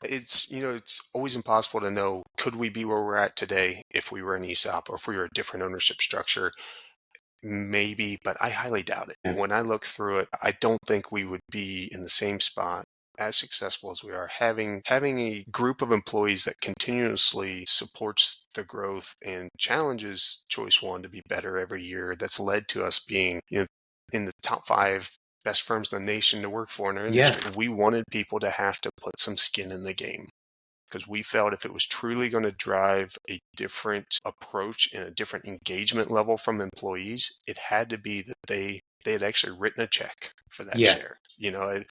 It's always impossible to know, could we be where we're at today if we were an ESOP or if we were a different ownership structure? Maybe, but I highly doubt it. Yeah. When I look through it, I don't think we would be in the same spot as successful as we are, having a group of employees that continuously supports the growth and challenges Choice One to be better every year. That's led to us being, in the top 5 best firms in the nation to work for in our Yeah. industry. We wanted people to have to put some skin in the game, because we felt if it was truly going to drive a different approach and a different engagement level from employees, it had to be that they had actually written a check for that Yeah. share.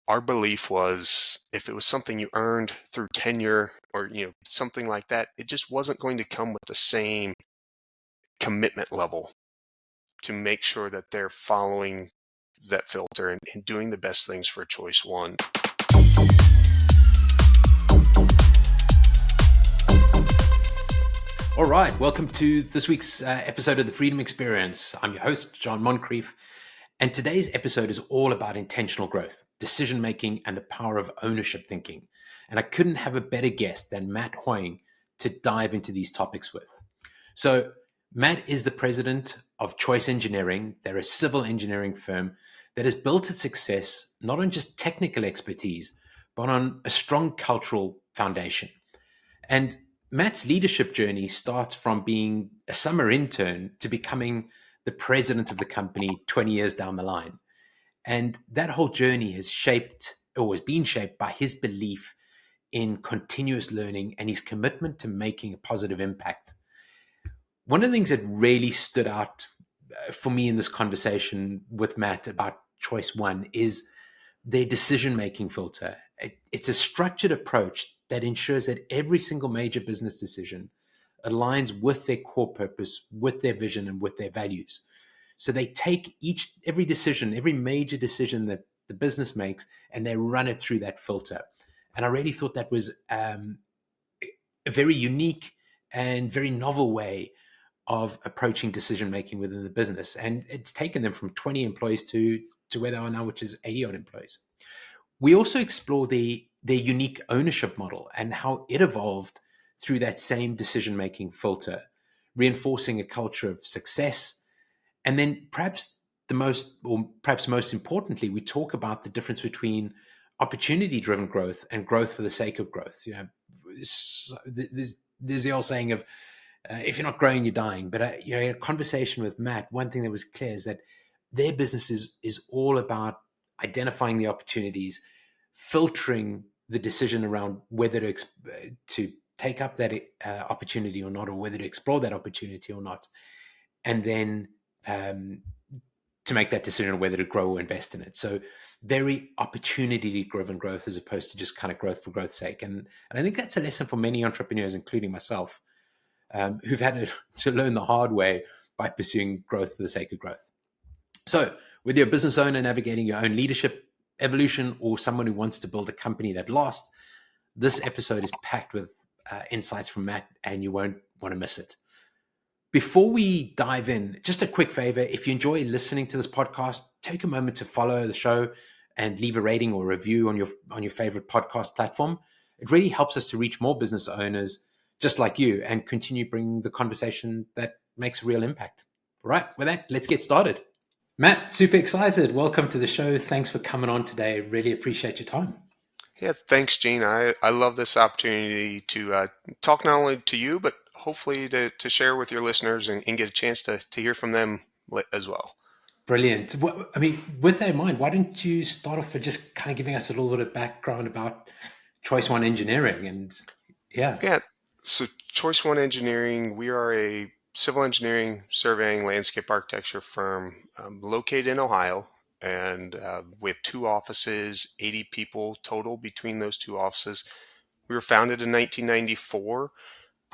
Our belief was, if it was something you earned through tenure or something like that, it just wasn't going to come with the same commitment level to make sure that they're following that filter and doing the best things for Choice One. All right, welcome to this week's episode of The Freedom Experience. I'm your host, John Moncrief, and today's episode is all about intentional growth, decision-making, and the power of ownership thinking. And I couldn't have a better guest than Matt Hoying to dive into these topics with. So Matt is the president of Choice Engineering. They're a civil engineering firm that has built its success not on just technical expertise, but on a strong cultural foundation. And Matt's leadership journey starts from being a summer intern to becoming the president of the company 20 years down the line. And that whole journey has been shaped by his belief in continuous learning and his commitment to making a positive impact. One of the things that really stood out for me in this conversation with Matt about Choice One is their decision-making filter. It's a structured approach that ensures that every single major business decision aligns with their core purpose, with their vision, and with their values. So they take every major decision that the business makes, and they run it through that filter. And I really thought that was a very unique and very novel way of approaching decision-making within the business. And it's taken them from 20 employees to where they are now, which is 80 odd employees. We also explore their unique ownership model and how it evolved through that same decision-making filter, reinforcing a culture of success. And then perhaps most importantly, we talk about the difference between opportunity-driven growth and growth for the sake of growth. There's the old saying of, if you're not growing, you're dying. But in a conversation with Matt, one thing that was clear is that their business is all about identifying the opportunities, filtering the decision around whether to take up that opportunity or not, or whether to explore that opportunity or not, and then to make that decision on whether to grow or invest in it. So very opportunity-driven growth as opposed to just kind of growth for growth's sake. And I think that's a lesson for many entrepreneurs, including myself, who've had to learn the hard way by pursuing growth for the sake of growth. So whether you're a business owner navigating your own leadership evolution or someone who wants to build a company that lasts, this episode is packed with insights from Matt, and you won't want to miss it. Before we dive in, just a quick favor. If you enjoy listening to this podcast, take a moment to follow the show and leave a rating or review on your favorite podcast platform. It really helps us to reach more business owners just like you and continue bringing the conversation that makes a real impact. All right, with that, let's get started. Matt, super excited. Welcome to the show. Thanks for coming on today. Really appreciate your time. Yeah, thanks, Gene. I love this opportunity to talk not only to you, but hopefully to share with your listeners and get a chance to hear from them as well. Brilliant. Well, I mean, with that in mind, why don't you start off by just kind of giving us a little bit of background about Choice One Engineering and Yeah. So Choice One Engineering, we are a civil engineering, surveying, landscape architecture firm located in Ohio. And we have 2 offices, 80 people total between those 2 offices. We were founded in 1994.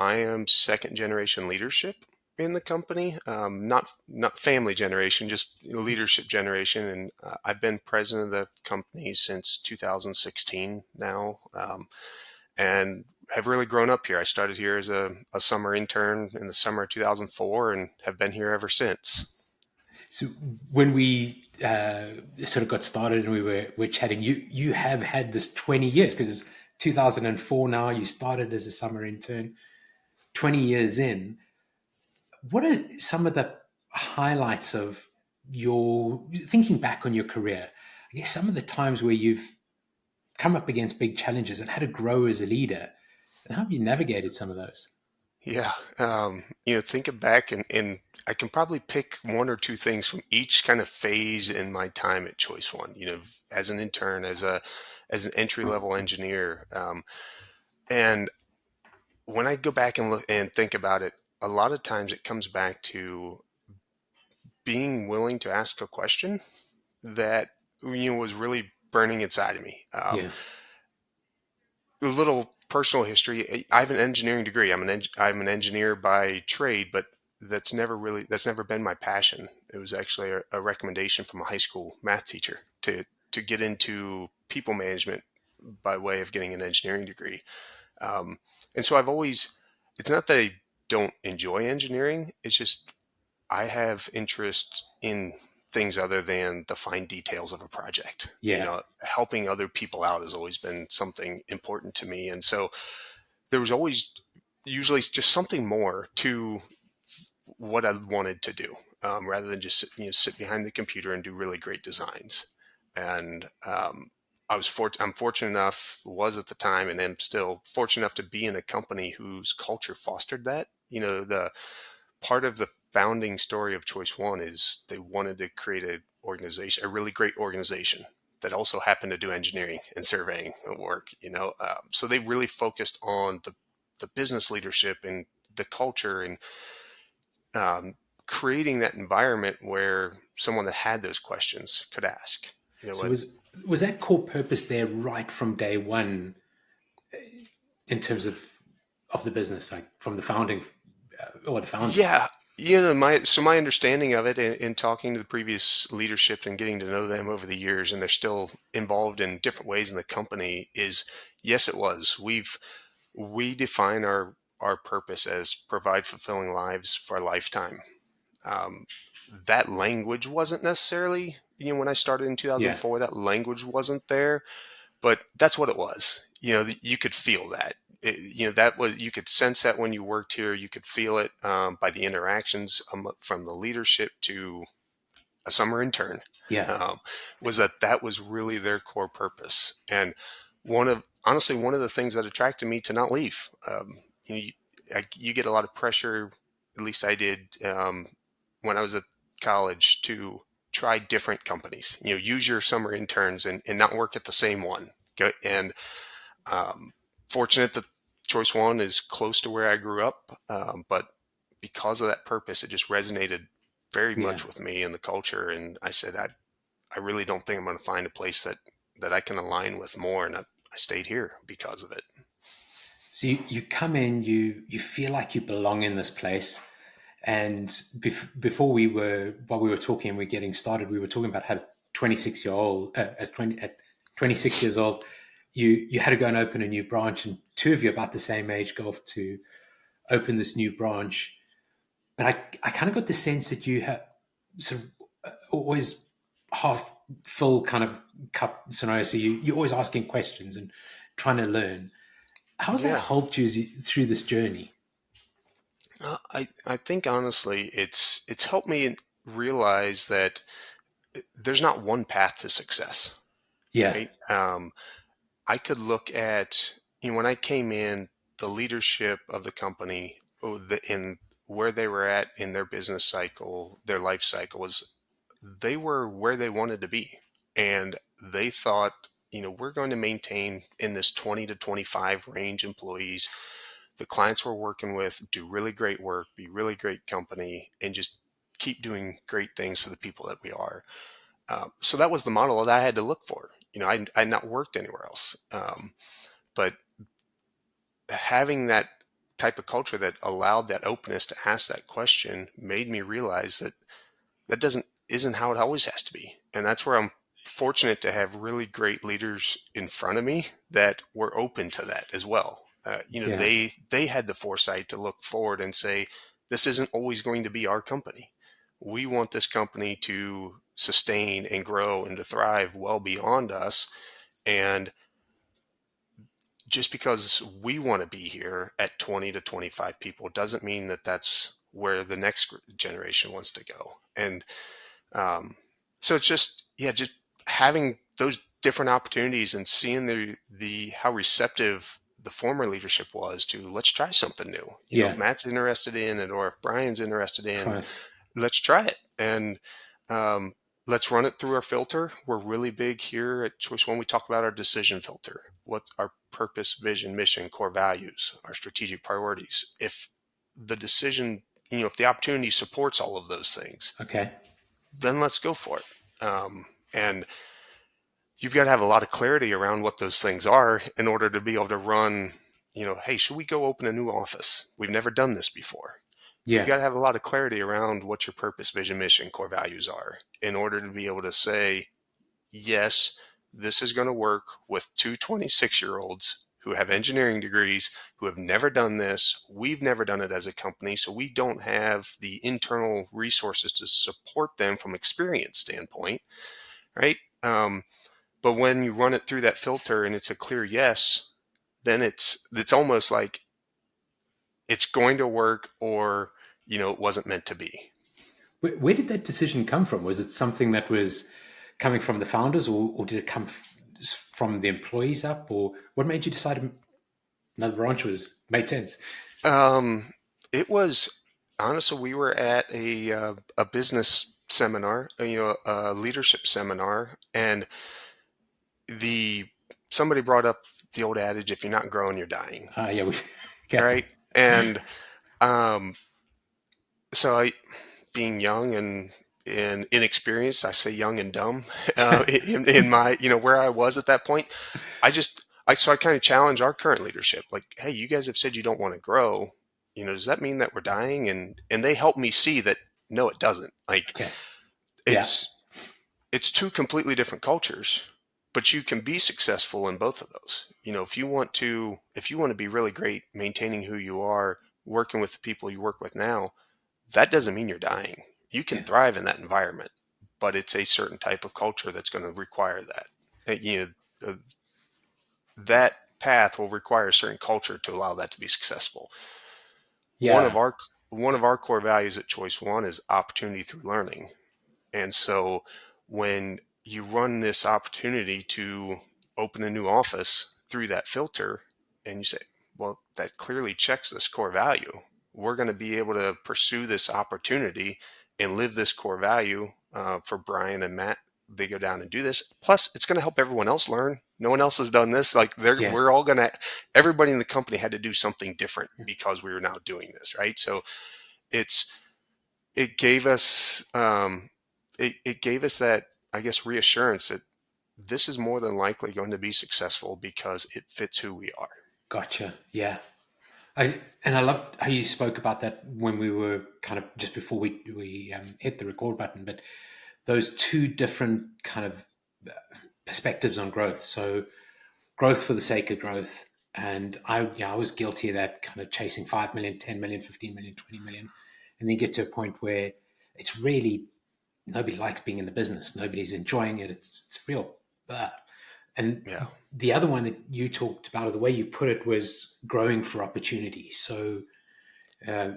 I am second generation leadership in the company, not family generation, just leadership generation. And I've been president of the company since 2016 now, and have really grown up here. I started here as a summer intern in the summer of 2004 and have been here ever since. So when we sort of got started and we're chatting, you have had this 20 years, because 2004 now. You started as a summer intern. 20 years in, what are some of the highlights of your thinking back on your career? I guess some of the times where you've come up against big challenges and had to grow as a leader, and how have you navigated some of those? Yeah. Thinking back and I can probably pick one or two things from each kind of phase in my time at Choice One, as an intern, as an entry level engineer. And when I go back and look and think about it, a lot of times it comes back to being willing to ask a question that was really burning inside of me. Yeah, A little personal history. I have an engineering degree. I'm an engineer by trade, but that's never been my passion. It was actually a recommendation from a high school math teacher to get into people management by way of getting an engineering degree. Um, and so I've always. It's not that I don't enjoy engineering. It's just I have interest in things other than the fine details of a project. yeah, Helping other people out has always been something important to me. And so there was always usually just something more to what I wanted to do, rather than just sit behind the computer and do really great designs. And I'm fortunate enough, was at the time, and am still fortunate enough to be in a company whose culture fostered that. The part of the founding story of Choice One is they wanted to create a really great organization that also happened to do engineering and surveying work. So they really focused on the business leadership and the culture and um, creating that environment where someone that had those questions could ask. so And was that core purpose there right from day one in terms of the business, like from the founding or the founders? yeah, my understanding of it in talking to the previous leadership and getting to know them over the years, and they're still involved in different ways in the company, is yes, it was. We define our purpose as provide fulfilling lives for a lifetime. Um, that language wasn't necessarily, when I started in Yeah, 2004, that language wasn't there, but that's what it was. You could feel that. That was, you could sense that when you worked here. You could feel it, by the interactions, from the leadership to a summer intern. yeah. Um, was that was really their core purpose, and honestly one of the things that attracted me to not leave. You get a lot of pressure. At least I did, when I was at college, to try different companies. Use your summer interns and not work at the same one. And um, fortunate that Choice One is close to where I grew up, but because of that purpose, it just resonated very Yeah. much with me and the culture. And I said, I really don't think I'm going to find a place that I can align with more. And I stayed here because of it. So you come in, you feel like you belong in this place. And before while we were talking, we're getting started, we were talking about how 26-year old, at 26 years old, you had to go and open a new branch, and two of you about the same age go off to open this new branch. But I kind of got the sense that you have sort of always half full kind of cup scenario. So you're always asking questions and trying to learn. How's that Yeah. helped you through this journey? I think honestly, it's helped me realize that there's not one path to success, Yeah, right? I could look at, when I came in, the leadership of the company, in where they were at in their business cycle, their life cycle, was they were where they wanted to be. And they thought, we're going to maintain in this 20 to 25 range employees. The clients we're working with do really great work, be really great company, and just keep doing great things for the people that we are. So that was the model that I had to look for. I'd not worked anywhere else. But having that type of culture that allowed that openness to ask that question made me realize that that doesn't isn't how it always has to be. And that's where I'm fortunate to have really great leaders in front of me that were open to that as well. yeah, They had the foresight to look forward and say, this isn't always going to be our company. We want this company to sustain and grow and to thrive well beyond us. And just because we want to be here at 20 to 25 people doesn't mean that that's where the next generation wants to go. And um, so it's just, yeah, just having those different opportunities and seeing the how receptive the former leadership was to, let's try something new. If Yeah. Matt's interested in it, or if Brian's interested in, Right. let's try it. And um, let's run it through our filter. We're really big here at Choice One. We talk about our decision filter. What's our purpose, vision, mission, core values, our strategic priorities. If the decision, if the opportunity supports all of those things, Okay. then let's go for it. And you've got to have a lot of clarity around what those things are in order to be able to run, hey, should we go open a new office? We've never done this before. You've Yeah. got to have a lot of clarity around what your purpose, vision, mission, core values are in order to be able to say, yes, this is going to work with two 26-year-olds who have engineering degrees, who have never done this. We've never done it as a company, so we don't have the internal resources to support them from experience standpoint, right? But when you run it through that filter and it's a clear yes, then it's almost like it's going to work, or it wasn't meant to be. Where did that decision come from? Was it something that was coming from the founders, or did it come from the employees up, or what made you decide another branch was made sense? Um, it was honestly, we were at a business seminar, a leadership seminar, and the somebody brought up the old adage, if you're not growing, you're dying, Yeah, okay. right? And um, so I, being young and inexperienced, I say young and dumb, in my, where I was at that point, so I kind of challenge our current leadership, like, hey, you guys have said you don't want to grow. Does that mean that we're dying? And they help me see that no, it doesn't. Like, Okay. Yeah. it's it's two completely different cultures, but you can be successful in both of those. If you want to be really great maintaining who you are, working with the people you work with now, that doesn't mean you're dying. You can Yeah. thrive in that environment, but it's a certain type of culture that's going to require that. That path will require a certain culture to allow that to be successful. One of Yeah. our one of our core values at Choice One is opportunity through learning. And so when you run this opportunity to open a new office through that filter, and you say, well, that clearly checks this core value. We're going to be able to pursue this opportunity and live this core value, for Brian and Matt. They go down and do this. Plus, it's going to help everyone else learn. No one else has done this. Like, Yeah. we're all going to, everybody in the company had to do something different because we were now doing this, right? So it's, it gave us it gave us that, I guess, reassurance that this is more than likely going to be successful because it fits who we are. Gotcha. Yeah. I loved how you spoke about that when we were kind of just before we hit the record button. But those two different kind of perspectives on growth. So growth for the sake of growth. And I was guilty of that, kind of chasing 5 million, 10 million, 15 million, 20 million. And then get to a point where it's really, nobody likes being in the business. Nobody's enjoying it. It's real. And Yeah. the other one that you talked about, or the way you put it, was growing for opportunity. So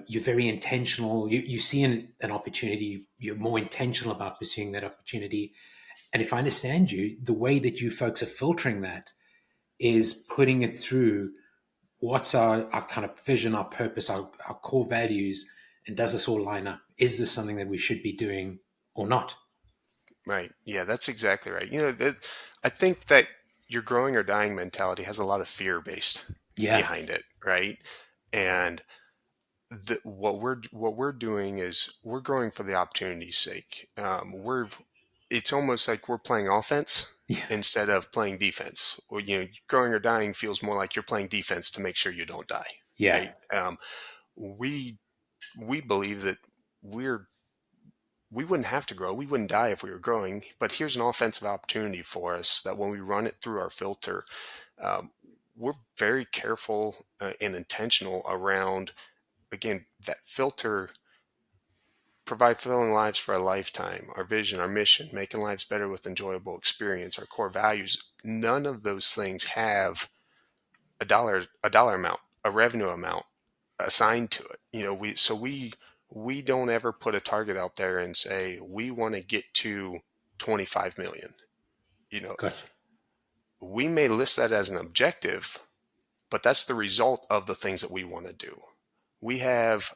you're very intentional. You see an opportunity, you're more intentional about pursuing that opportunity. And if I understand you, the way that you folks are filtering that is putting it through what's our kind of vision, our purpose, our core values, and does this all line up? Is this something that we should be doing or not? Right. Yeah, that's exactly right. I think that your growing or dying mentality has a lot of fear based Yeah, behind it, right? And what we're doing is we're growing for the opportunity's sake. It's almost like we're playing offense yeah, instead of playing defense. Or, growing or dying feels more like you're playing defense to make sure you don't die, yeah, right? We we believe that we're we wouldn't have to grow. We wouldn't die if we were growing. But here's an offensive opportunity for us that when we run it through our filter, um, we're very careful, and intentional around, again, that filter. Provide fulfilling lives for a lifetime, our vision, our mission, making lives better with enjoyable experience, our core values. None of those things have a dollar amount, a revenue amount assigned to it. We don't ever put a target out there and say we want to get to 25 million. You know, Gotcha. we may list that as an objective, but that's the result of the things that we want to do. We have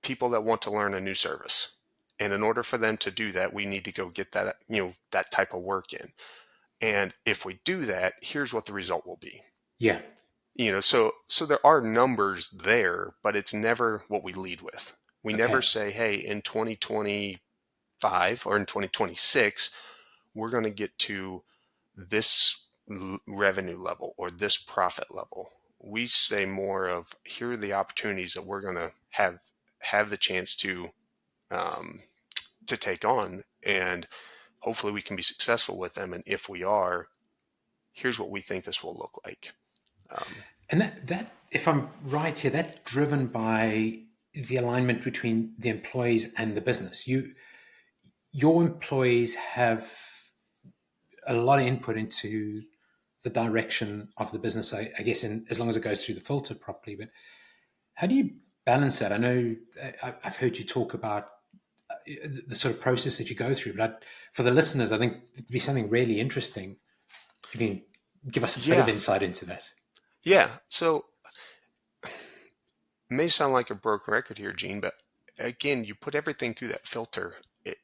people that want to learn a new service. And in order for them to do that, we need to go get that type of work in. And if we do that, here's what the result will be. Yeah. So there are numbers there, but it's never what we lead with. We never Okay. say, hey, in 2025 or in 2026, we're going to get to this revenue level or this profit level. We say more of, here are the opportunities that we're going to have the chance um, to take on, and hopefully we can be successful with them. And if we are, here's what we think this will look like. Um, And that if I'm right here, that's driven by the alignment between the employees and the business. Your employees have a lot of input into the direction of the business, I guess, as long as it goes through the filter properly. But how do you balance that? I know I've heard you talk about the sort of process that you go through, but for the listeners, I think it'd be something really interesting if you can give us a bit of yeah, insight into that. yeah. So it may sound like a broken record here, Gene, but again, you put everything through that filter.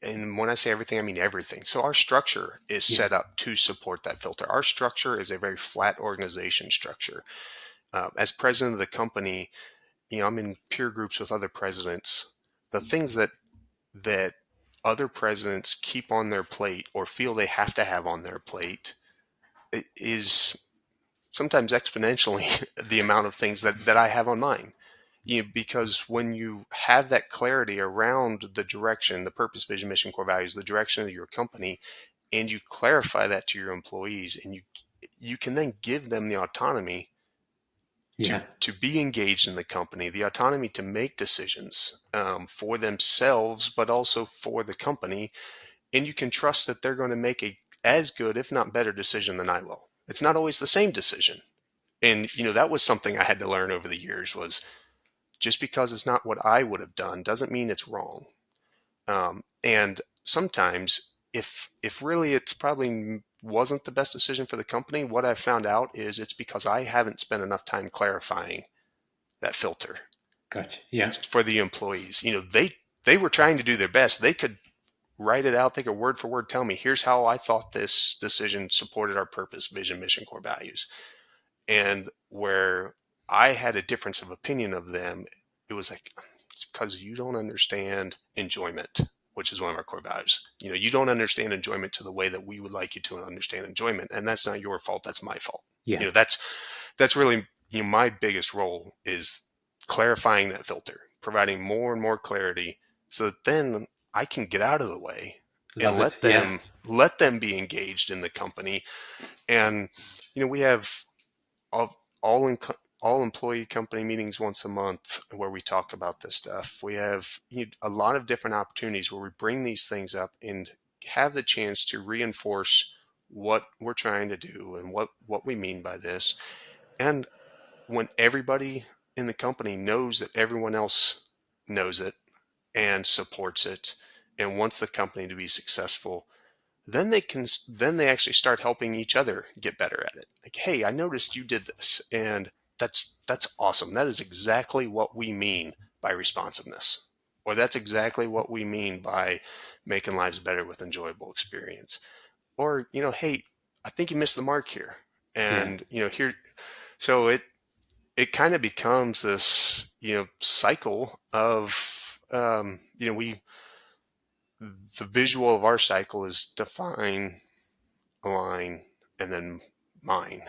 And when I say everything, I mean everything. So our structure is Yeah, set up to support that filter. Our structure is a very flat organization structure. As president of the company, I'm in peer groups with other presidents. The things that other presidents keep on their plate or feel they have to have on their plate is sometimes exponentially the amount of things that I have on mine. Because when you have that clarity around the direction, the purpose, vision, mission, core values, the direction of your company, and you clarify that to your employees, and you can then give them the autonomy yeah, to be engaged in the company, the autonomy to make decisions for themselves, but also for the company, and you can trust that they're going to make a as good, if not better, decision than I will. It's not always the same decision, and that was something I had to learn over the years. Was just because it's not what I would have done doesn't mean it's wrong. And sometimes, if really it's probably wasn't the best decision for the company, what I've found out is it's because I haven't spent enough time clarifying that filter gotcha. Yeah, for the employees. They were trying to do their best. They could write it out. They could word for word tell me, here's how I thought this decision supported our purpose, vision, mission, core values. And where I had a difference of opinion of them, it was like, it's because you don't understand enjoyment, which is one of our core values. You don't understand enjoyment to the way that we would like you to understand enjoyment. And that's not your fault. That's my fault. yeah, That's really, my biggest role is clarifying that filter, providing more and more clarity so that then I can get out of the way and love it. let Yeah, them be engaged in the company. And we have all in all employee company meetings once a month where we talk about this stuff. We have a lot of different opportunities where we bring these things up and have the chance to reinforce what we're trying to do and what we mean by this. And when everybody in the company knows that everyone else knows it and supports it and wants the company to be successful, then they actually start helping each other get better at it. Like, hey, I noticed you did this, and that's awesome. That is exactly what we mean by responsiveness, or that's exactly what we mean by making lives better with enjoyable experience. Or hey, I think you missed the mark here, yeah. and here. So it kind of becomes this cycle of we the visual of our cycle is define, align, and then mine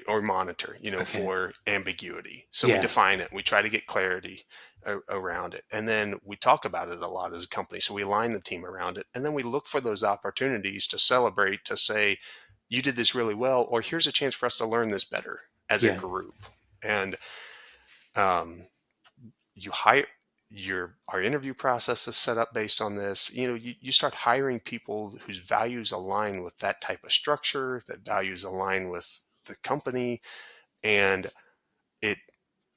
or monitor, Okay. for ambiguity. So we Yeah, define it, we try to get clarity around it, and then we talk about it a lot as a company. So we align the team around it, and then we look for those opportunities to celebrate, to say, you did this really well, or here's a chance for us to learn this better as a yeah, group. And um, you hire our interview process is set up based on this. You start hiring people whose values align with that type of structure, that values align with the company. And it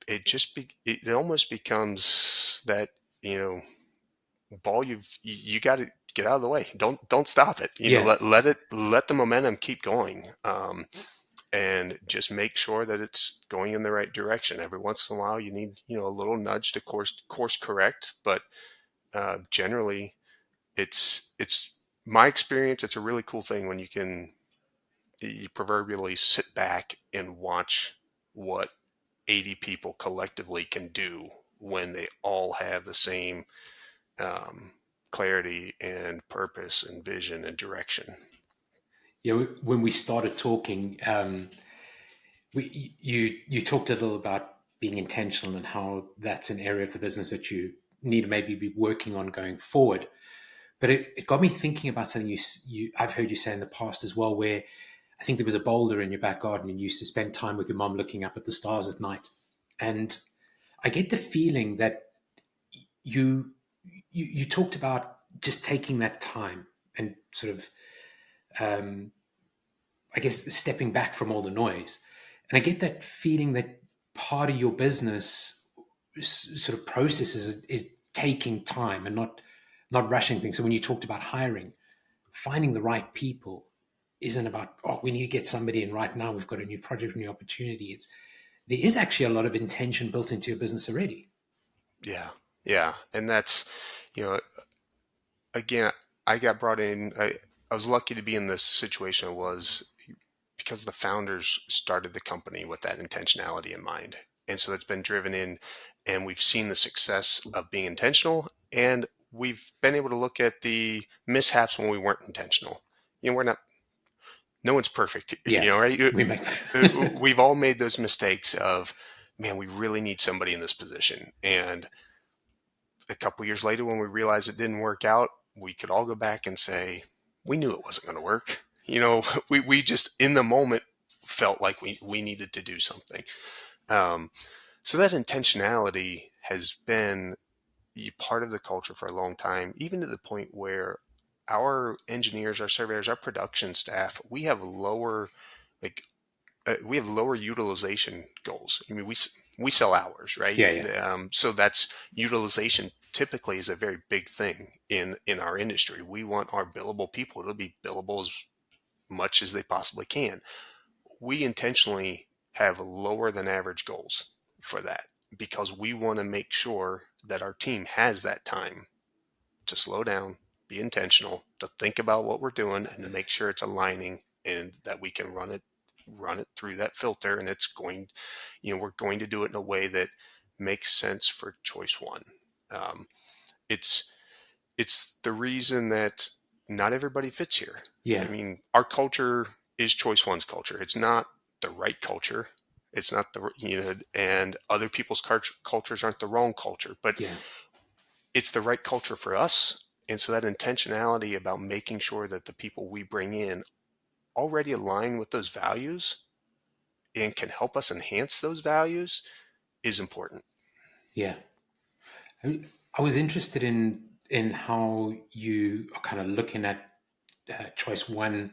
it almost becomes that, you know, ball you got to get out of the way. Don't stop it. You know, Yeah. let the momentum keep going. And just make sure that it's going in the right direction. Every once in a while, you need, you know, a little nudge to course correct, but generally, it's my experience. It's a really cool thing when you proverbially sit back and watch what 80 people collectively can do when they all have the same um, clarity and purpose and vision and direction. Yeah, when we started talking, you talked a little about being intentional and how that's an area of the business that you need to maybe be working on going forward. But it got me thinking about something I've heard you say in the past as well, where I think there was a boulder in your back garden and you used to spend time with your mom looking up at the stars at night. And I get the feeling that you you talked about just taking that time and sort of um, I guess stepping back from all the noise. And I get that feeling that part of your business sort of process is taking time and not rushing things. So when you talked about hiring, finding the right people isn't about, oh, we need to get somebody in right now. We've got a new project, a new opportunity. There is actually a lot of intention built into your business already. Yeah, yeah, and that's, you know, again, I got brought in. I was lucky to be in this situation. I was because the founders started the company with that intentionality in mind, and so that's been driven in, and we've seen the success of being intentional, and we've been able to look at the mishaps when we weren't intentional. You know, we're not. No one's perfect, you Yeah, know, right? we make We've all made those mistakes of, man, we really need somebody in this position, and a couple years later when we realized it didn't work out, we could all go back and say, we knew it wasn't going to work. You know, we just in the moment felt like we needed to do something. Um, so that intentionality has been part of the culture for a long time, even to the point where our engineers, our surveyors, our production staff, like we have lower utilization goals. I mean, we sell hours, right? yeah, yeah, So that's utilization. Typically, is a very big thing in our industry. We want our billable people to be billable as much as they possibly can. We intentionally have lower than average goals for that because we want to make sure that our team has that time to slow down, be intentional, to think about what we're doing, and to make sure it's aligning and that we can run it through that filter. And it's going, you know, we're going to do it in a way that makes sense for choice one. Um, it's it's the reason that not everybody fits here. I yeah, mean, our culture is choice one's culture. It's not the right culture. It's not the, you know, and other people's cultures aren't the wrong culture, but yeah, it's the right culture for us. And so that intentionality about making sure that the people we bring in already align with those values and can help us enhance those values is important. yeah. I was interested in how you are kind of looking at choice one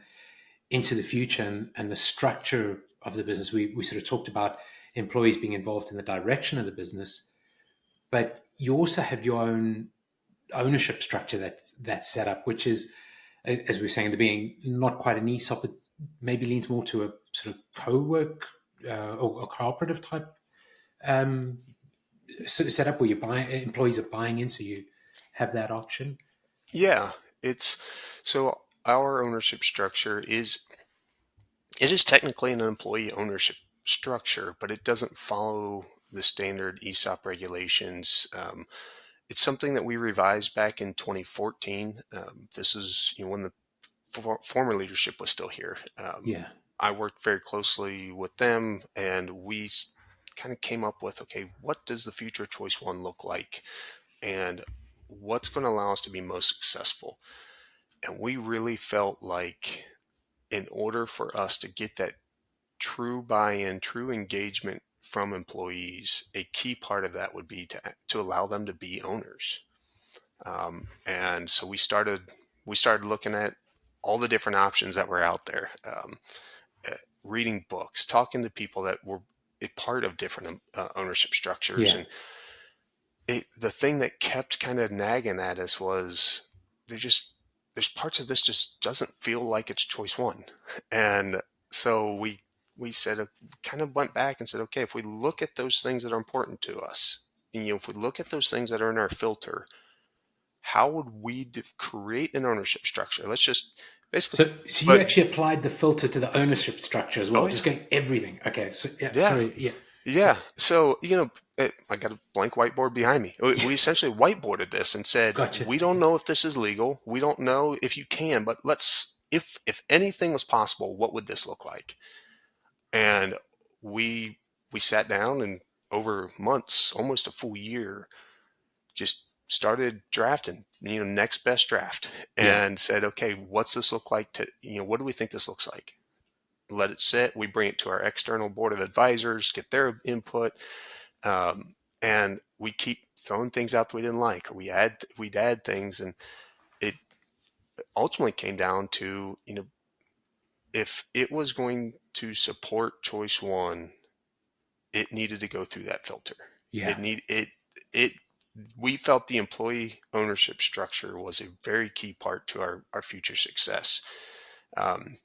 into the future and the structure of the business. We sort of talked about employees being involved in the direction of the business, but you also have your own ownership structure that's set up, which is, as we were saying at the beginning, not quite an ESOP. It maybe leans more to a sort of co-work or cooperative type um, sort of setup where you buy employees are buying in, so you have that option. Yeah, it's so our ownership structure is it is technically an employee ownership structure, but it doesn't follow the standard ESOP regulations. It's something that we revised back in 2014. This is, you know, when the former leadership was still here. Yeah, I worked very closely with them, and we kind of came up with, okay, what does the future choice one look like, and what's going to allow us to be most successful? And we really felt like in order for us to get that true buy-in, true engagement from employees, a key part of that would be to allow them to be owners. And so we started looking at all the different options that were out there, reading books, talking to people that were a part of different ownership structures. Yeah. And the thing that kept kind of nagging at us was there just there's parts of this just doesn't feel like it's choice one. And so we said, kind of went back and said, okay, if we look at those things that are important to us, and, if we look at those things that are in our filter, how would we create an ownership structure? Let's just basically, So you but actually applied the filter to the ownership structure as oh well, yeah, just going everything. Okay. So yeah, yeah. sorry. Yeah. So Yeah. So, I got a blank whiteboard behind me. We essentially whiteboarded this and said, gotcha. we don't know if this is legal. We don't know if you can, but if anything was possible, what would this look like? And we, we sat down and over months, almost a full year, just started drafting, next best draft, Yeah. and said, okay, what's this look like what do we think this looks like? Let it sit. We bring it to our external board of advisors, get their input. And we keep throwing things out that we didn't like, or we'd add things, and it ultimately came down to, if it was going to support choice one, it needed to go through that filter. Yeah. It need it. We felt the employee ownership structure was a very key part to our future success. Um,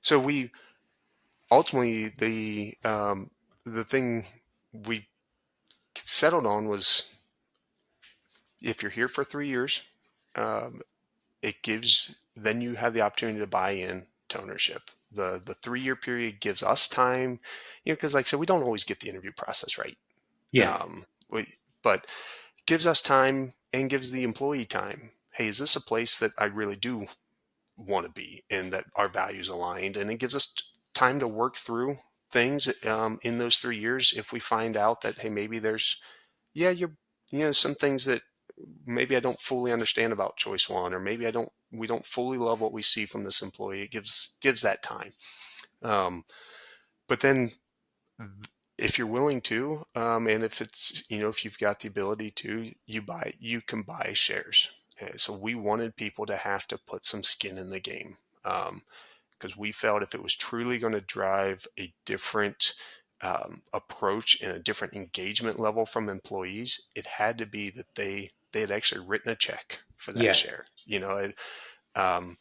so we ultimately the thing we settled on was, if you're here for 3 years, um, it gives then you have the opportunity to buy in to ownership. The 3 year period gives us time, because like I said, we don't always get the interview process right. Yeah. But gives us time and gives the employee time. Hey, is this a place that I really do want to be and that our values aligned? And it gives us time to work through things in those 3 years. If we find out that, hey, maybe there's, yeah, some things that maybe I don't fully understand about choice one, or maybe we don't fully love what we see from this employee. It gives that time. Um, but then if you're willing to, and if it's, if you've got the ability to, you can buy shares. So we wanted people to have to put some skin in the game. Because we felt if it was truly going to drive a different approach and a different engagement level from employees, it had to be that they had actually written a check for that Yeah. share. Um,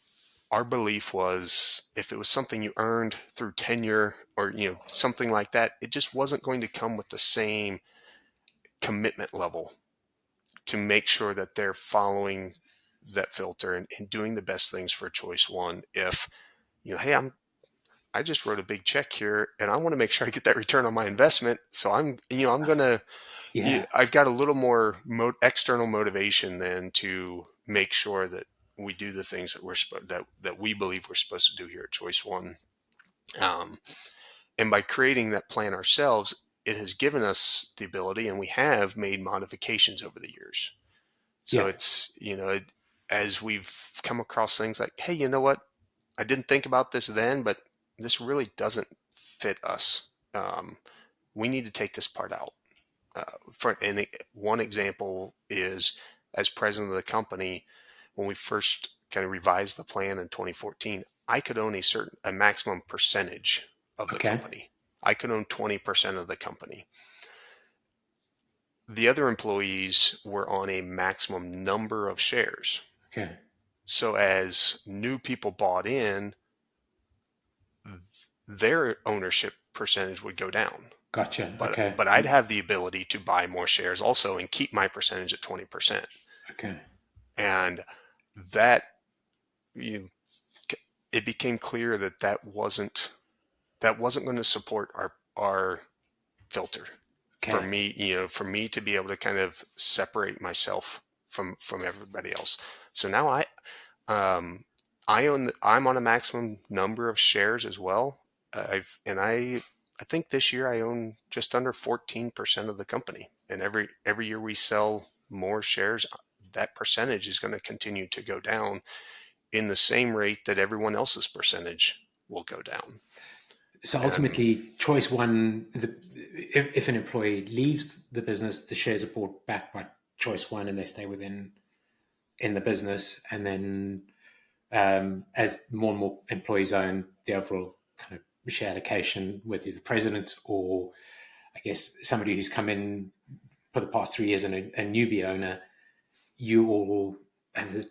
our belief was, if it was something you earned through tenure or something like that, it just wasn't going to come with the same commitment level to make sure that they're following that filter and doing the best things for choice one. If hey, I just wrote a big check here and I want to make sure I get that return on my investment. So I'm going to, Yeah. I've got a little more external motivation than to make sure that we do the things that that we believe we're supposed to do here at Choice One. Um, and by creating that plan ourselves, it has given us the ability, and we have made modifications over the years. So Yeah. it's, as we've come across things like, hey, you know what? I didn't think about this then, but this really doesn't fit us. We need to take this part out. One example is, as president of the company, when we first kind of revised the plan in 2014, I could own a maximum percentage of the Okay. company. I could own 20% of the company. The other employees were on a maximum number of shares. Okay. So as new people bought in, their ownership percentage would go down. Gotcha. But Okay. I'd have the ability to buy more shares also and keep my percentage at 20%. Okay. And that you, it became clear that that wasn't going to support our filter. For Okay. me, for me to be able to kind of separate myself from everybody else. So now um, I'm on a maximum number of shares as well. I think this year I own just under 14% of the company. And every year we sell more shares, that percentage is going to continue to go down in the same rate that everyone else's percentage will go down. So And ultimately, choice one, if an employee leaves the business, the shares are bought back by choice one and they stay within in the business. And then as more and more employees own the overall kind of share allocation, whether you're the president or I guess somebody who's come in for the past 3 years and a newbie owner, you all have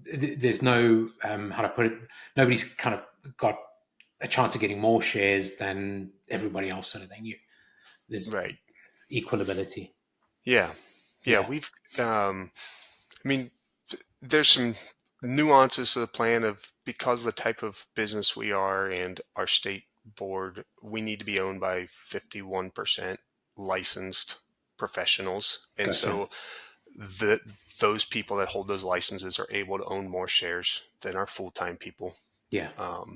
there's no how to put it. Nobody's kind of got a chance of getting more shares than everybody else, sort of thing. There's Right. equal ability. Yeah. Yeah. Yeah. We've, I mean, there's some nuances to the plan of because of the type of business we are and our state board, we need to be owned by 51% licensed professionals. And Gotcha. so the those people that hold those licenses are able to own more shares than our full-time people Yeah.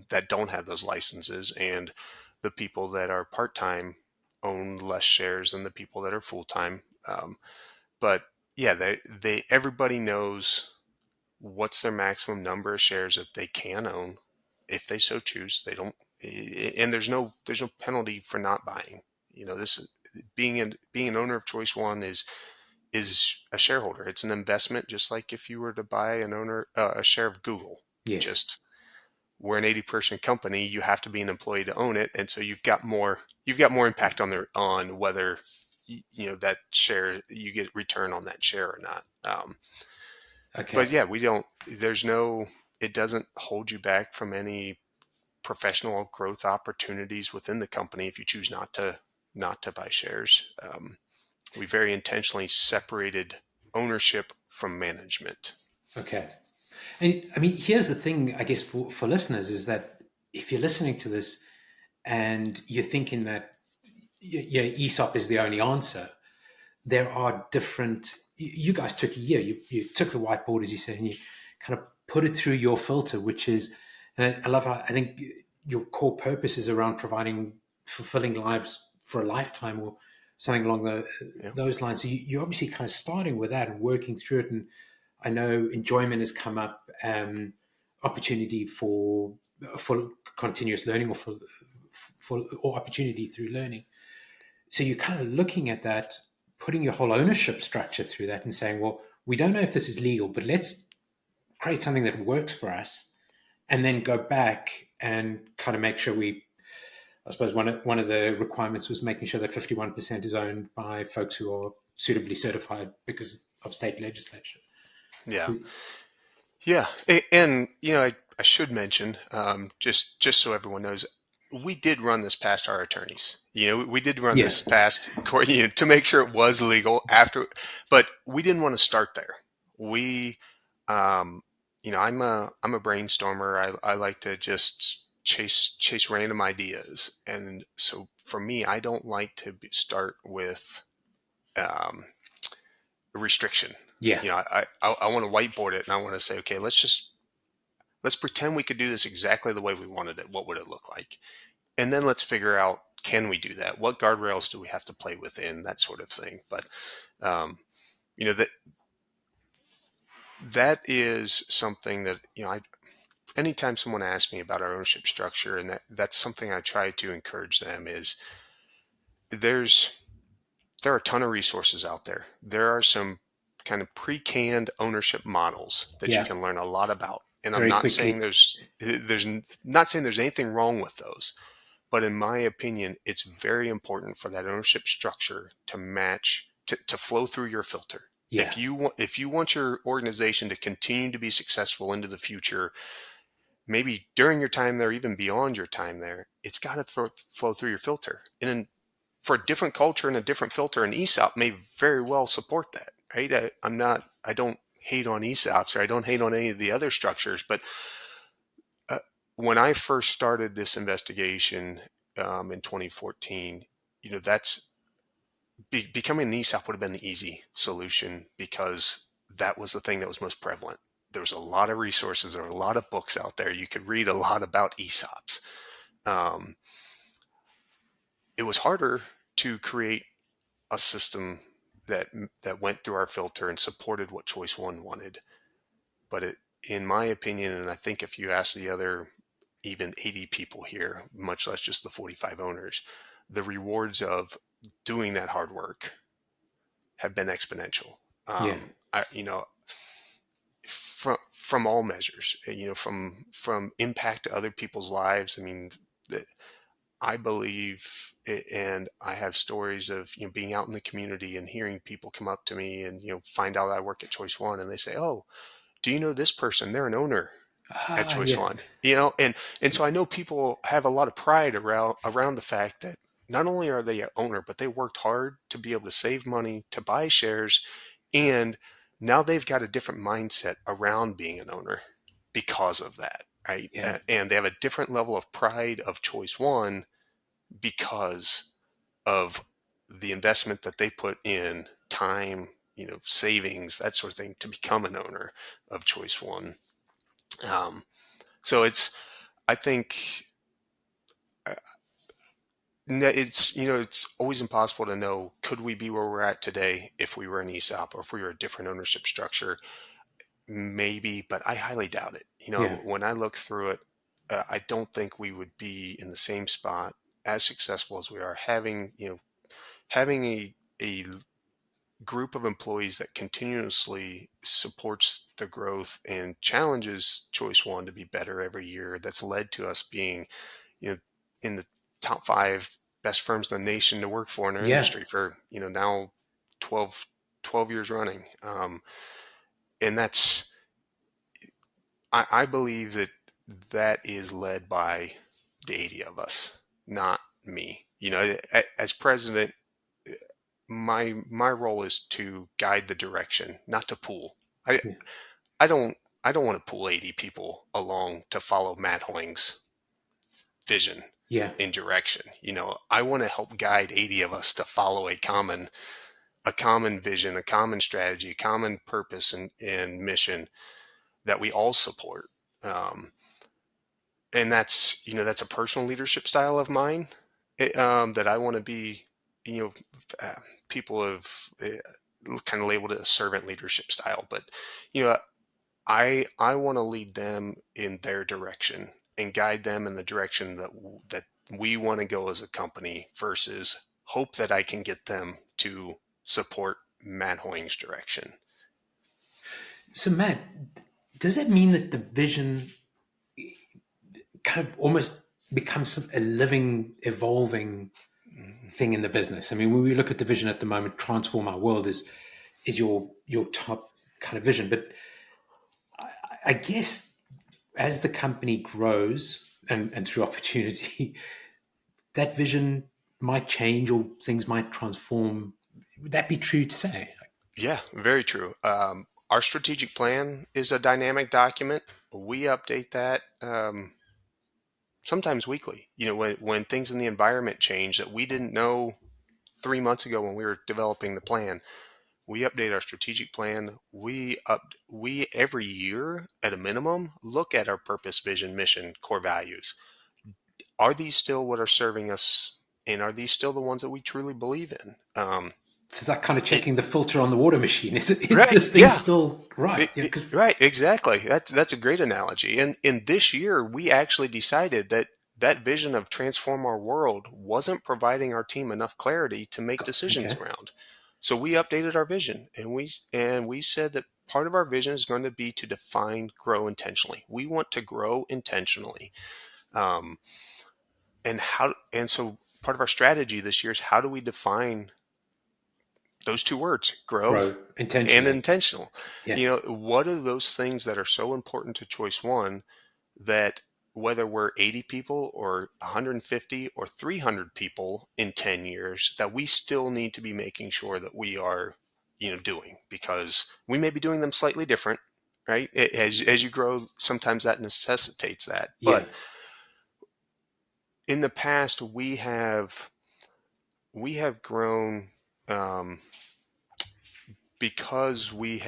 that don't have those licenses. And the people that are part-time own less shares than the people that are full-time. But yeah, they everybody knows what's their maximum number of shares that they can own if they so choose. They don't, and there's no penalty for not buying. This is being an owner of Choice One is a shareholder. It's an investment, just like if you were to buy a share of Google. Yes. Just we're an 80-person company. You have to be an employee to own it, and so you've got more impact on whether that share you get return on that share or not. But Okay. yeah, we don't. There's no. It doesn't hold you back from any professional growth opportunities within the company if you choose not to buy shares. We very intentionally separated ownership from management. Okay. And I mean, here's the thing, I guess, for listeners is that if you're listening to this and you're thinking that ESOP is the only answer, there are different. You guys took a year. You took the whiteboard, as you said, and you kind of put it through your filter, which is, and I love how I think your core purpose is around providing fulfilling lives for a lifetime or something along Yeah, those lines. So you're obviously kind of starting with that and working through it. And I know enjoyment has come up, opportunity for continuous learning or opportunity through learning. So you're kind of looking at that, putting your whole ownership structure through that and saying, well, we don't know if this is legal, but let's create something that works for us and then go back and kind of make sure I suppose one of the requirements was making sure that 51% is owned by folks who are suitably certified because of state legislation. yeah, yeah. And I should mention, just so everyone knows, we did run this past our attorneys. We did run this Yes. past court, to make sure it was legal after, but we didn't want to start there. We, um, I'm a brainstormer. I like to just chase random ideas, and so for me, I don't like to start with um, restriction. Yeah. I want to whiteboard it, and I want to say, okay, let's pretend we could do this exactly the way we wanted it. What would it look like? And then let's figure out, can we do that? What guardrails do we have to play within? That sort of thing. But um, that is something that anytime someone asks me about our ownership structure, and that's something I try to encourage them is there's there are a ton of resources out there. There are some kind of pre-canned ownership models that you Yeah. can learn a lot about. And I'm Very not saying quickly. there's not saying there's anything wrong with those, but in my opinion, it's very important for that ownership structure to match to flow through your filter. Yeah. If you want your organization to continue to be successful into the future, maybe during your time there, even beyond your time there, it's got to flow through your filter. And for a different culture and a different filter, an ESOP may very well support that, right? I don't hate on ESOPs, or I don't hate on any of the other structures, but uh, when I first started this investigation in 2014, that's becoming an ESOP would have been the easy solution because that was the thing that was most prevalent. There was a lot of resources, there were a lot of books out there. You could read a lot about ESOPs. Um, it was harder to create a system that that went through our filter and supported what Choice One wanted. But in my opinion, and I think if you ask the other even 80 people here, much less just the 45 owners, the rewards of doing that hard work have been exponential. Yeah. From all measures, from impact to other people's lives. I mean, I believe, and I have stories of, being out in the community and hearing people come up to me and, find out I work at Choice One, and they say, "Oh, do you know this person? They're an owner at Ah, Choice yeah, One." And so I know people have a lot of pride around the fact that not only are they an owner, but they worked hard to be able to save money to buy shares, and now they've got a different mindset around being an owner because of that, right? yeah, And they have a different level of pride of Choice One because of the investment that they put in time, savings, that sort of thing, to become an owner of Choice One. Um, so I think uh, it's always impossible to know, could we be where we're at today if we were an ESOP or if we were a different ownership structure? Maybe, but I highly doubt it. yeah. When I look through it, I don't think we would be in the same spot as successful as we are having a group of employees that continuously supports the growth and challenges Choice One to be better every year. That's led to us being, you know, in the top five best firms in the nation to work for in our Yeah. industry for, now 12, 12 years running. And I believe that is led by the 80 of us, not me. As president, my role is to guide the direction, not to pull. I Yeah. I don't I don't want to pull 80 people along to follow Matt Hoing's vision Yeah. and direction. I want to help guide 80 of us to follow a common vision, a common strategy, a common purpose and mission that we all support. Um, and that's a personal leadership style of mine, that I want to be. You know, people have kind of labeled it a servant leadership style, but you know, I want to lead them in their direction and guide them in the direction that we want to go as a company versus hope that I can get them to support Matt Hoing's direction. So, Matt, does that mean that the vision kind of almost becomes a living, evolving Mhm. thing in the business? I mean, when we look at the vision at the moment, transform our world is your top kind of vision. But I guess as the company grows and through opportunity, that vision might change or things might transform. Would that be true to say? Yeah, very true. Our strategic plan is a dynamic document. We update that sometimes weekly. When things in the environment change that we didn't know 3 months ago when we were developing the plan, we update our strategic plan. We every year at a minimum look at our purpose, vision, mission, core values. Are these still what are serving us, and are these still the ones that we truly believe in? So it's like kind of It checking the filter on the water machine. Is Right, this thing yeah. still right? Yeah, because Right, exactly. That's a great analogy. And in this year, we actually decided that that vision of transform our world wasn't providing our team enough clarity to make decisions okay, around. So we updated our vision, and we said that part of our vision is going to be to define grow intentionally. We want to grow intentionally. Um, and so part of our strategy this year is, how do we define those two words, grow grow and intentionally. intentional? Yeah. What are those things that are so important to Choice One that, whether we're 80 people or 150 or 300 people in 10 years, that we still need to be making sure that we are, doing, because we may be doing them slightly different, right? As you grow, sometimes that necessitates that. Yeah. But in the past, we have grown, um, because we've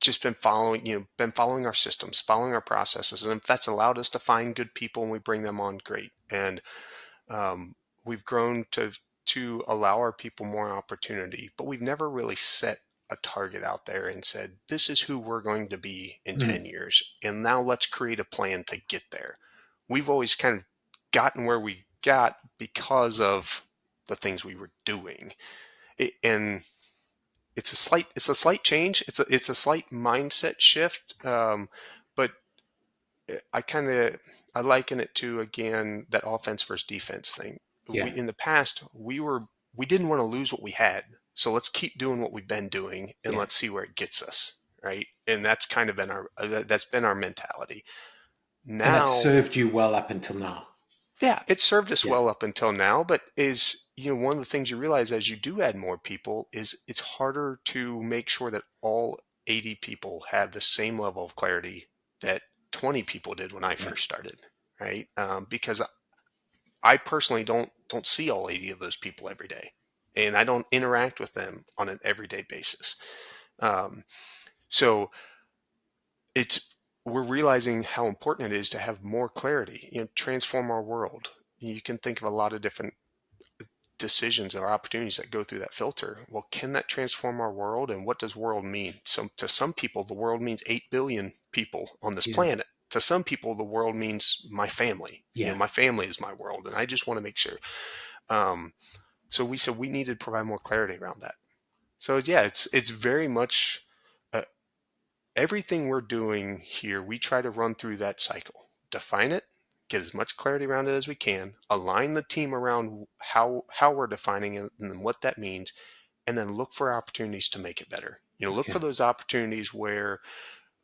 just been following our systems, following our processes, and if that's allowed us to find good people and we bring them on, great. And we've grown to allow our people more opportunity, but we've never really set a target out there and said, this is who we're going to be in Mm. 10 years, and now let's create a plan to get there. We've always kind of gotten where we got because of the things we were doing. And it's a slight change. It's a slight mindset shift. But I kind of I liken it to, again, that offense versus defense thing. We Yeah. In the past, we didn't want to lose what we had, so let's keep doing what we've been doing and Yeah. let's see where it gets us, right? And that's kind of been that's been our mentality. And that Now, served you well up until now. yeah, it served us Yeah. well up until now, but one of the things you realize as you do add more people is it's harder to make sure that all 80 people have the same level of clarity that 20 people did when I Yeah. first started, right? Because I personally don't see all 80 of those people every day, and I don't interact with them on an everyday basis. Um, so it's we're realizing how important it is to have more clarity, transform our world. You can think of a lot of different decisions or opportunities that go through that filter. Well, can that transform our world, and what does world mean? So to some people the world means 8 billion people on this Yeah. planet. To some people the world means my family. Yeah. My family is my world, and I just want to make sure. um, so we said we needed to provide more clarity around that. So yeah, it's very much uh, everything we're doing here, we try to run through that cycle, define it, get as much clarity around it as we can, align the team around how we're defining it and what that means, and then look for opportunities to make it better. Look for Okay. those opportunities where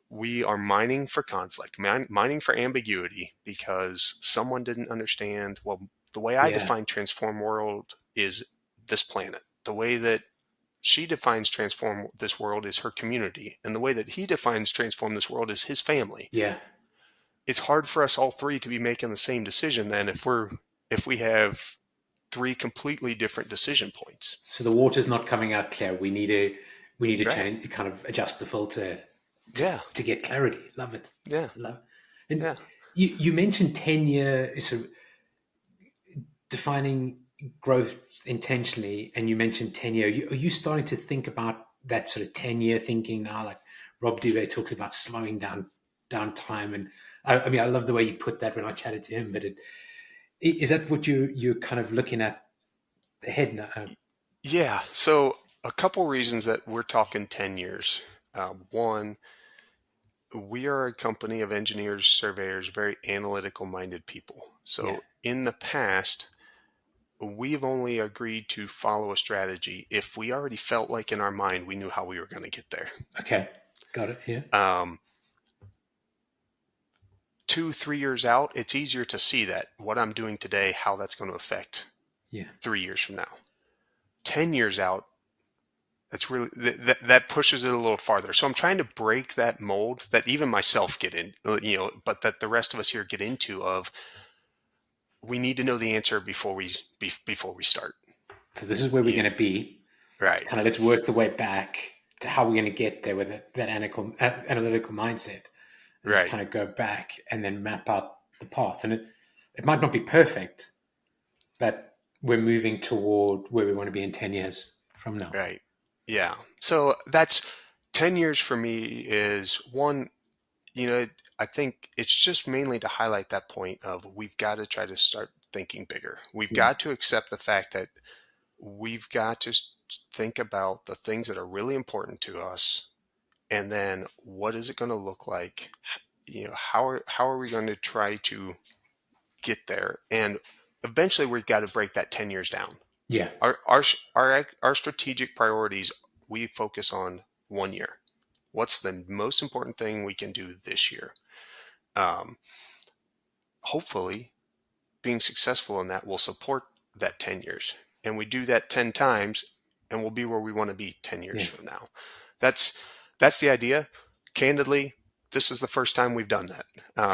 we are mining for conflict, mining for ambiguity because someone didn't understand. Well, the way I Yeah. define transform world is this planet. The way that she defines transform this world is her community, and the way that he defines transform this world is his family. Yeah. It's hard for us all three to be making the same decision then if we have three completely different decision points. So the water's not coming out clear. We need to Right. change, kind of adjust the filter to Yeah. to get clarity. Love it. Yeah. Love. And Yeah. you mentioned 10-year, so defining growth intentionally, and you mentioned 10-year. Are you starting to think about that sort of 10-year thinking now? Like Rob Duvet talks about slowing down time, and I mean I love the way you put that when I chatted to him. But is that what you're kind of looking at ahead now? Yeah. So a couple reasons that we're talking 10 years. One, we are a company of engineers, surveyors, very analytical minded people. Yeah. So in the past, we've only agreed to follow a strategy if we already felt like in our mind we knew how we were going to get there. Okay. Got it. Yeah. Um, 2, 3 years out, it's easier to see that what I'm doing today, how that's going to affect Yeah. 3 years from now. 10 years out, that's really that pushes it a little farther. So I'm trying to break that mold that even myself get in, but that the rest of us here get into of we need to know the answer before we start. So this is where we're Yeah, going to be. right, Kind of let's work the way back to how we're going to get there with that analytical mindset, and just right, kind of go back and then map out the path. And it might not be perfect, but we're moving toward where we want to be in 10 years from now. right. Yeah. So that's 10 years for me is one, I think it's just mainly to highlight that point of we've got to try to start thinking bigger. We've Yeah. got to accept the fact that we've got to think about the things that are really important to us, and then what is it going to look like? How are we going to try to get there? And eventually, we've got to break that 10 years down. Yeah. Our strategic priorities, we focus on 1 year. What's the most important thing we can do this year? Um, Hopefully, being successful in that will support that 10 years. And we do that 10 times and we'll be where we want to be 10 years Yeah. from now. That's that's the idea. Candidly, this is the first time we've done that.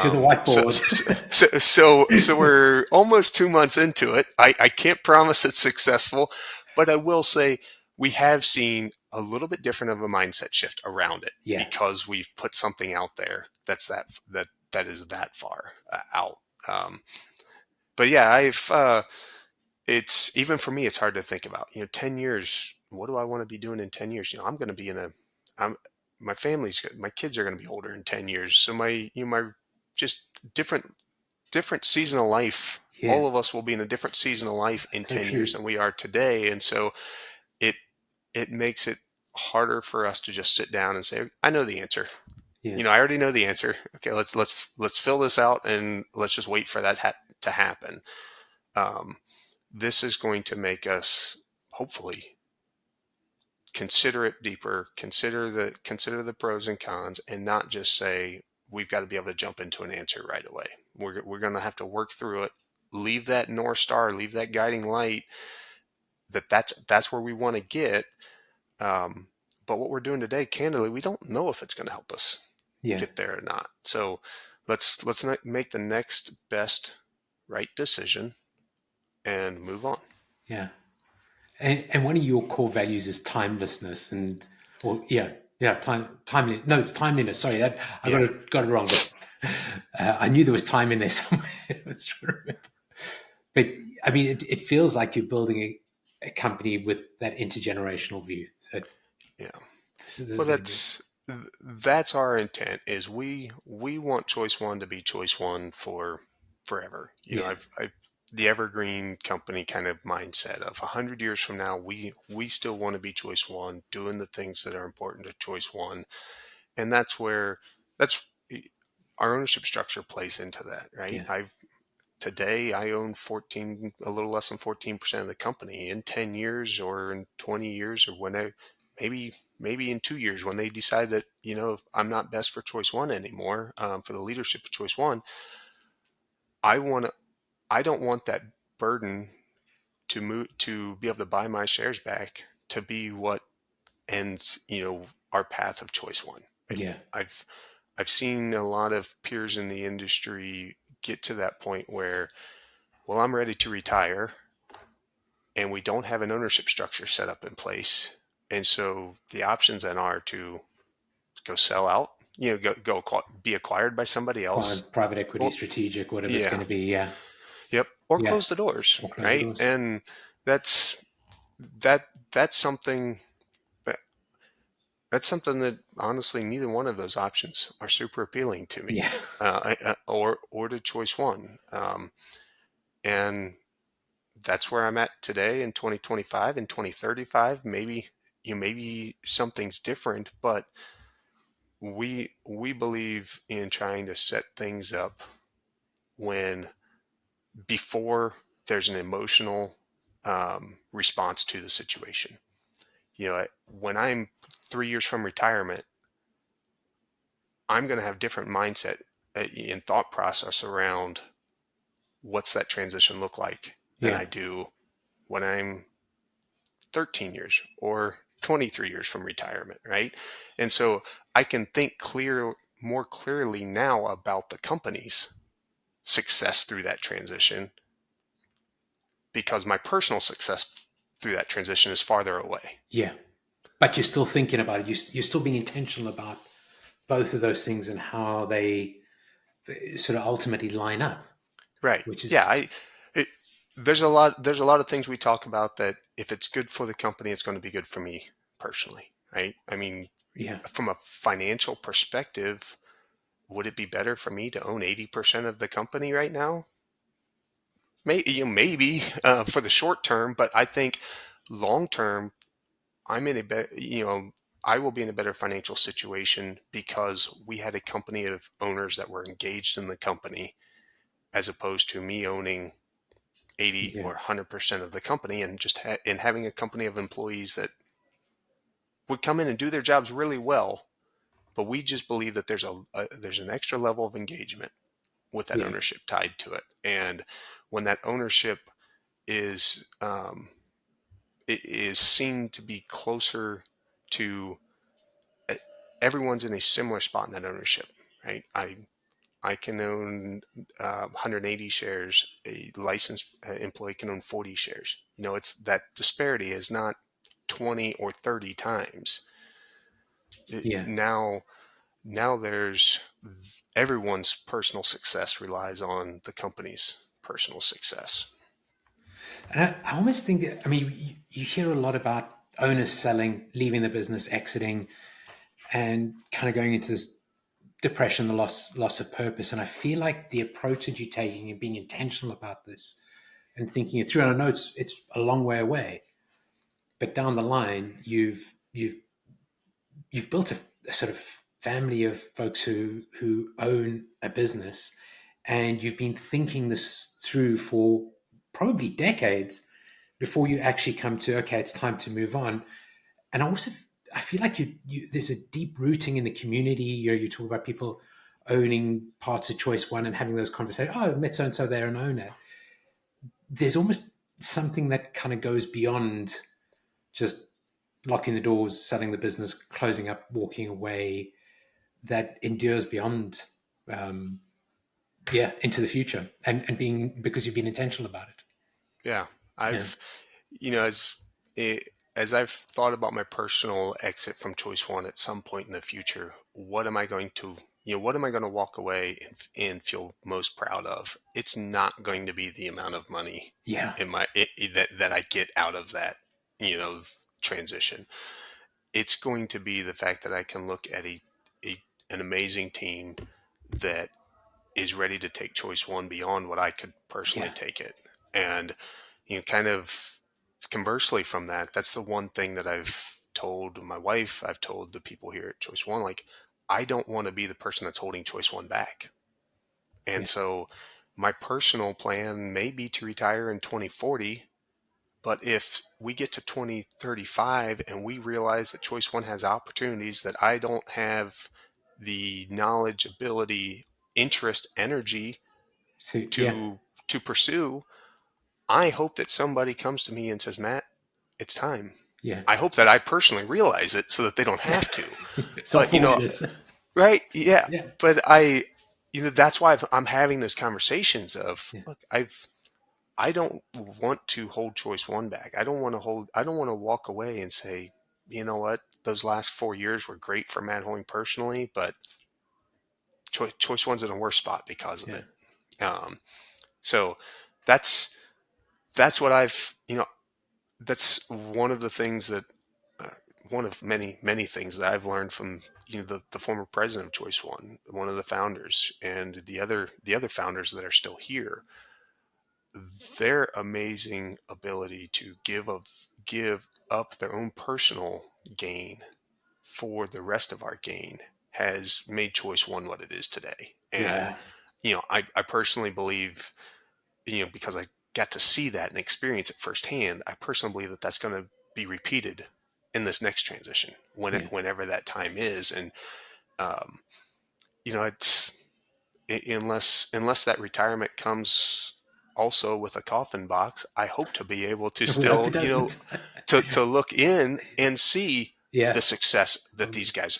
To the So, whiteboard. so we're almost 2 months into it. I can't promise it's successful, but I will say we have seen a little bit different of a mindset shift around it Yeah. because we've put something out there that is that far out. Um, but yeah, it's even for me, it's hard to think about, 10 years. What do I want to be doing in 10 years? I'm going to be I'm, my kids are going to be older in 10 years. So my just different season of life. Yeah. All of us will be in a different season of life in So 10 years true. than we are today. And so it, it makes it harder for us to just sit down and say, I know the answer. Yeah. I already know the answer. Okay, let's fill this out and let's just wait for that to happen. Um, this is going to make us hopefully consider it deeper, consider the pros and cons, and not just say we've got to be able to jump into an answer right away. We're going to have to work through it, leave that North Star, leave that guiding light, that's where we want to get. Um, but what we're doing today, candidly, we don't know if it's going to help us Yeah. get there or not. So let's not make the next best right decision and move on. Yeah. And one of your core values is timelessness and, or yeah, timely. No, it's timeliness. Sorry, that I Yeah, got it wrong, but I knew there was time in there somewhere. I was trying to remember. But I mean, it feels like you're building a company with that intergenerational view. So yeah. this is Well, very good. that's our intent. Is we want Choice One to be Choice One for forever. Yeah, I've the evergreen company kind of mindset of 100 years from now, we still want to be Choice One, doing the things that are important to Choice One, and that's our ownership structure plays into that, right? yeah, Today I own 14, a little less than 14% of the company. In 10 years or in 20 years or whenever, maybe in 2 years when they decide that, I'm not best for Choice One anymore, for the leadership of Choice One, I want to, I don't want that burden to move, to be able to buy my shares back to be what ends, our path of Choice One. yeah, I've seen a lot of peers in the industry get to that point where, well, I'm ready to retire and we don't have an ownership structure set up in place. And so the options then are to go sell out, be acquired by somebody else. private equity, Or, strategic, whatever it's going yeah, to be. Yeah, yep. Or yeah, close the doors, or close the right? doors. And that's, that's something that, that's something that honestly, neither one of those options are super appealing to Yeah, me, or to Choice One. And that's where I'm at today in 2025 and 2035. Maybe, maybe something's different, but we believe in trying to set things up when before there's an emotional response to the situation. When I'm 3 years from retirement, I'm going to have different mindset and thought process around what's that transition look like than yeah, I do when I'm 13 years or 23 years from retirement, right? And so I can think more clearly now about the company's success through that transition because my personal success through that transition is farther away. yeah. But you're still thinking about it. You're still being intentional about both of those things and how they sort of ultimately line up, Right. which Yeah. is It, there's a lot of things we talk about that if it's good for the company, it's going to be good for me personally. Right. I mean, yeah, from a financial perspective, would it be better for me to own 80% of the company right now? Maybe for the short term, but I think long term, I'm in a better, I will be in a better financial situation because we had a company of owners that were engaged in the company as opposed to me owning 80 yeah, or 100% of the company and just and having a company of employees that would come in and do their jobs really well. But we just believe that there's an extra level of engagement with that yeah, ownership tied to it. And when that ownership is it is seen to be closer to uh, everyone's in a similar spot in that ownership, right? I can own 180 shares. A licensed employee can own 40 shares. It's that disparity is not 20 or 30 times. yeah. Now there's everyone's personal success relies on the company's personal success. And I almost think that, I mean, you hear a lot about owners selling, leaving the business, exiting, and kind of going into this depression, the loss of purpose. And I feel like the approach that you're taking and being intentional about this and thinking it through, and I know it's a long way away, but down the line, you've built a sort of family of folks who own a business, and you've been thinking this through for probably decades before you actually come to, okay, it's time to move on. And I feel like there's a deep rooting in the community. You talk about people owning parts of Choice One and having those conversations. Oh, I met so and so, they're an owner. There's almost something that kind of goes beyond just locking the doors, selling the business, closing up, walking away, that endures beyond, um, into the future, and being, because you've been intentional about it. Yeah, Yeah, I've, you know, it, as I've thought about my personal exit from Choice One at some point in the future, what am I going to, what am I going to walk away and feel most proud of? It's not going to be the amount of money yeah, that I get out of that, you know, transition. It's going to be the fact that I can look at a an amazing team that is ready to take Choice One beyond what I could personally yeah, take it. And, kind of conversely from that, that's the one thing that I've told my wife, I've told the people here at Choice One, like, I don't want to be the person that's holding Choice One back. And yeah. so my personal plan may be to retire in 2040. But if we get to 2035 and we realize that Choice One has opportunities that I don't have the knowledge, ability, interest, energy So yeah, to pursue, I hope that somebody comes to me and says, Matt, it's time. yeah, I hope that I personally realize it so that they don't yeah. have to. But, Self-awareness. right? Yeah. Yeah, But that's why I'm having those conversations of, yeah, look, I don't want to hold Choice One back. I don't want to walk away and say, you know what, those last 4 years were great for Matt Hoing personally, but Choice One's in a worse spot because of yeah, it. So that's what that's one of the things that, uh, one of many, many things that I've learned from, the former president of Choice One, one of the founders, and the other founders that are still here. Their amazing ability to give up their own personal gain for the rest of our gain has made Choice One what it is today. And, yeah, I personally believe, because I got to see that and experience it firsthand, I personally believe that that's going to be repeated in this next transition, yeah. whenever that time is. And, um, it's, unless that retirement comes also with a coffin box, I hope to be able to We hope it still, doesn't. to look in and see Yeah, the success that these guys,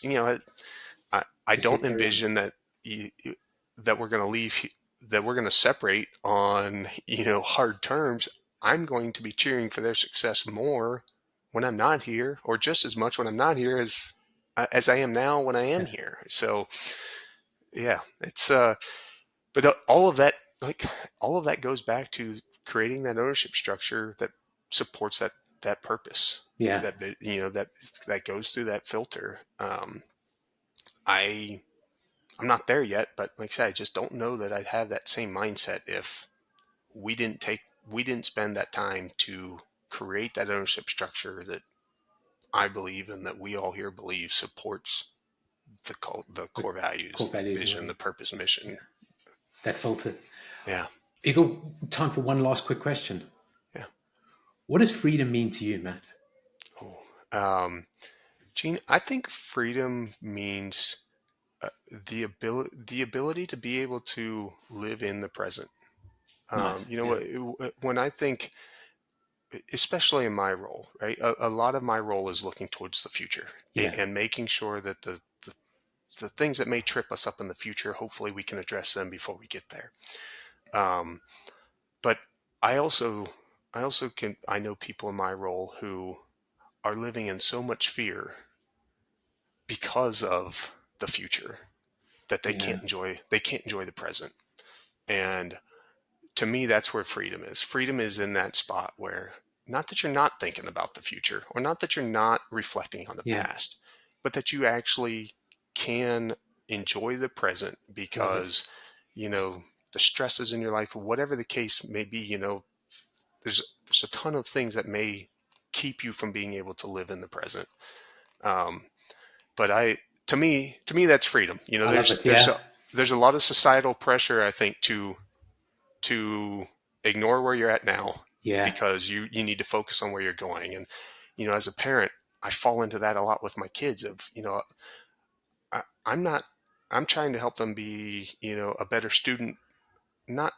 I to see don't it carry on. envision that that we're going to that we're going to separate on, hard terms. I'm going to be cheering for their success more when I'm not here, or just as much when I'm not here as I am now when I am Yeah, here. So yeah, it's but all of that, like, all of that goes back to creating that ownership structure that supports that purpose, yeah. that that goes through that filter. I I'm not there yet, but like I said, I just don't know that I'd have that same mindset if we didn't spend that time to create that ownership structure that I believe and that we all here believe supports the The core core values, the values and vision, the value. purpose, Yeah, mission. that filter. Yeah, Eagle, time for one last quick question. yeah. What does freedom mean to you, Matt? Oh, um, Gene, I think freedom means, the ability to be able to live in the present. Nice. You know Yeah, what? When I think, especially in my role, right? A lot of my role is looking towards the future, yeah, and making sure that the things that may trip us up in the future, hopefully we can address them before we get there. Um, but I also, I know people in my role who are living in so much fear because of the future that yeah, they can't enjoy the present. And to me, that's where freedom is. Freedom is in that spot where, not that you're not thinking about the future, or not that you're not reflecting on the yeah. past, but that you actually can enjoy the present Love it. because, you know, the stresses in your life, or whatever the case may be, there's a ton of things that may keep you from being able to live in the present. Um, but to me that's freedom. I love it. There's Yeah. there's a lot of societal pressure, I think, to ignore where you're at now Yeah. because you need to focus on where you're going. And as a parent, I fall into that a lot with my kids. Of I'm not I'm trying to help them be a better student, not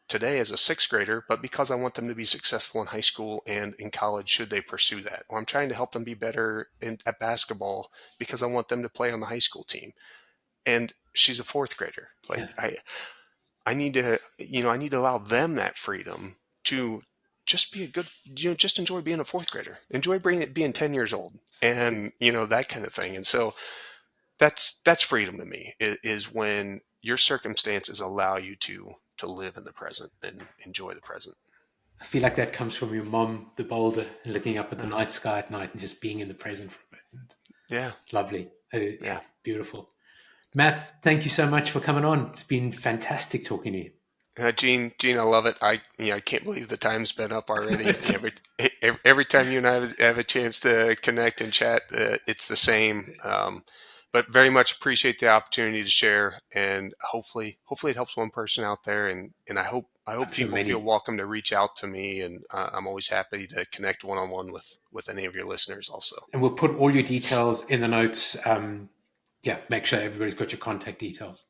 today as a sixth grader, but because I want them to be successful in high school and in college should they pursue that. Or I'm trying to help them be better at basketball because I want them to play on the high school team. And she's a fourth grader. Yeah. Like I need to allow them that freedom to just be a good, just enjoy being a fourth grader, enjoy being 10 years old, and that kind of thing. And so that's freedom to me, is when your circumstances allow you to live in the present and enjoy the present. I feel like that comes from your mom, the boulder, and looking up at the Uh, night sky at night and just being in the present for a bit. yeah, Lovely. Yeah, yeah. beautiful. Matt, thank you so much for coming on. It's been fantastic talking to you. Gene, I love it. I can't believe the time's been up already. It's Every time you and I have a chance to connect and chat, it's the same. But very much appreciate the opportunity to share, and hopefully it helps one person out there. And I hope I'm sure people feel many. welcome to reach out to me, and I'm always happy to connect one on one with any of your listeners. Also, And we'll put all your details in the notes. Yeah, make sure everybody's got your contact details.